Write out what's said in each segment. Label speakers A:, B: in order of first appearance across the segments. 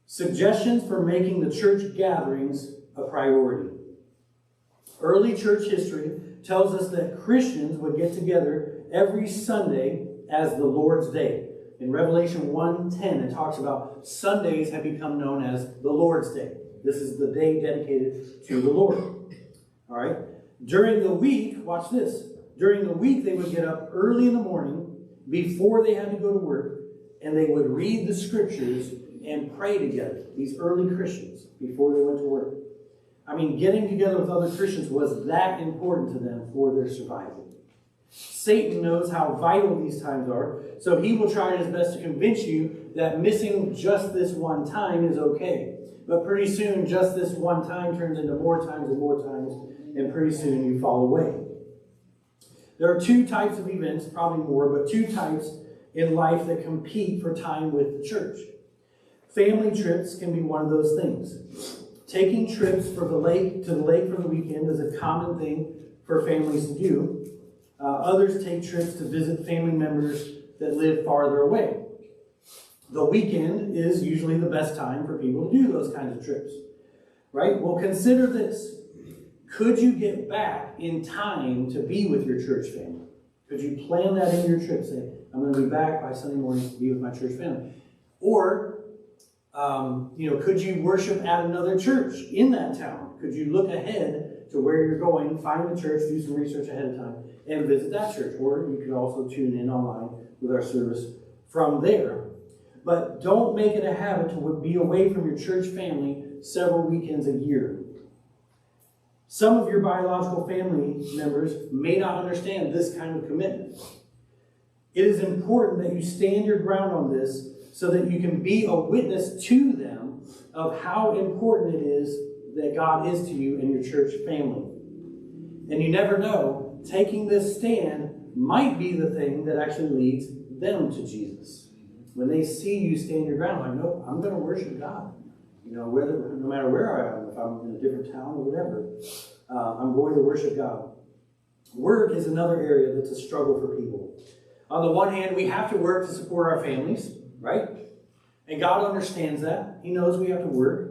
A: Suggestions for making the church gatherings a priority. Early church history tells us that Christians would get together every Sunday as the Lord's Day. In Revelation 1:10, it talks about Sundays have become known as the Lord's Day. This is the day dedicated to the Lord. All right? During the week, watch this. During the week, they would get up early in the morning before they had to go to work, and they would read the scriptures and pray together. These early Christians, before they went to work. I mean, getting together with other Christians was that important to them for their survival. Satan knows how vital these times are, so he will try his best to convince you that missing just this one time is okay. But pretty soon, just this one time turns into more times, and pretty soon you fall away. There are two types of events, probably more, but two types in life that compete for time with the church. Family trips can be one of those things. Taking trips to the lake for the weekend is a common thing for families to do. Others take trips to visit family members that live farther away. The weekend is usually the best time for people to do those kinds of trips. Right? Well, consider this. Could you get back in time to be with your church family? Could you plan that in your trip? Say, I'm going to be back by Sunday morning to be with my church family. Or, could you worship at another church in that town? Could you look ahead to where you're going, find the church, do some research ahead of time, and visit that church? Or you could also tune in online with our service from there. But don't make it a habit to be away from your church family several weekends a year. Some of your biological family members may not understand this kind of commitment. It is important that you stand your ground on this so that you can be a witness to them of how important it is that God is to you and your church family. And you never know, taking this stand might be the thing that actually leads them to Jesus. When they see you stand your ground, like, no, I'm going to worship God. No matter where I am, if I'm in a different town or whatever, I'm going to worship God. Work is another area that's a struggle for people. On the one hand, we have to work to support our families, right? And God understands that. He knows we have to work.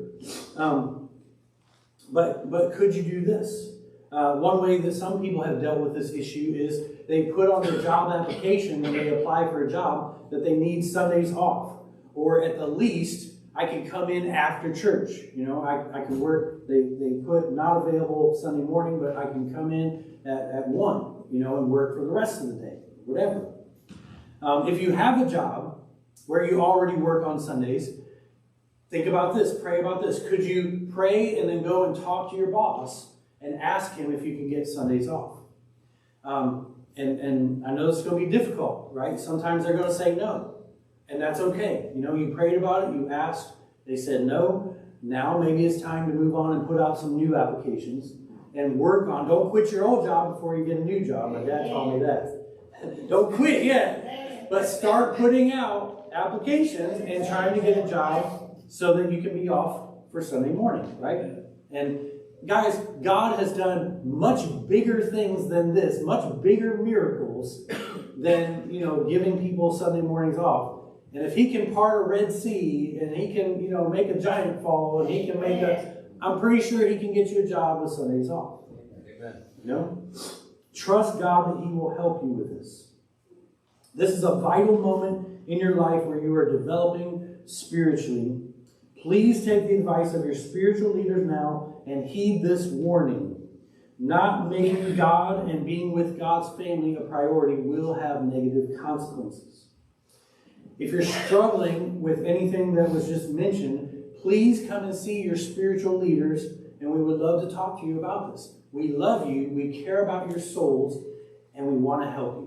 A: But could you do this? One way that some people have dealt with this issue is they put on their job application when they apply for a job that they need Sundays off. Or at the least, I can come in after church. I can work. They put not available Sunday morning, but I can come in at 1, and work for the rest of the day, whatever. If you have a job where you already work on Sundays, think about this, pray about this. Could you pray and then go and talk to your boss and ask him if you can get Sundays off? And I know it's going to be difficult, right? Sometimes they're going to say no. And that's okay. You prayed about it, you asked, they said no. Now maybe it's time to move on and put out some new applications and work on. Don't quit your old job before you get a new job. My dad taught me that. Don't quit yet, but start putting out applications and trying to get a job so that you can be off for Sunday morning, right? And guys, God has done much bigger things than this, much bigger miracles than, giving people Sunday mornings off. And if he can part a Red Sea, and he can, make a giant fall, and he can I'm pretty sure he can get you a job with Sundays off. Amen. Trust God that he will help you with this. This is a vital moment in your life where you are developing spiritually. Please take the advice of your spiritual leaders now and heed this warning. Not making God and being with God's family a priority will have negative consequences. If you're struggling with anything that was just mentioned, please come and see your spiritual leaders, and we would love to talk to you about this. We love you, we care about your souls, and we want to help you.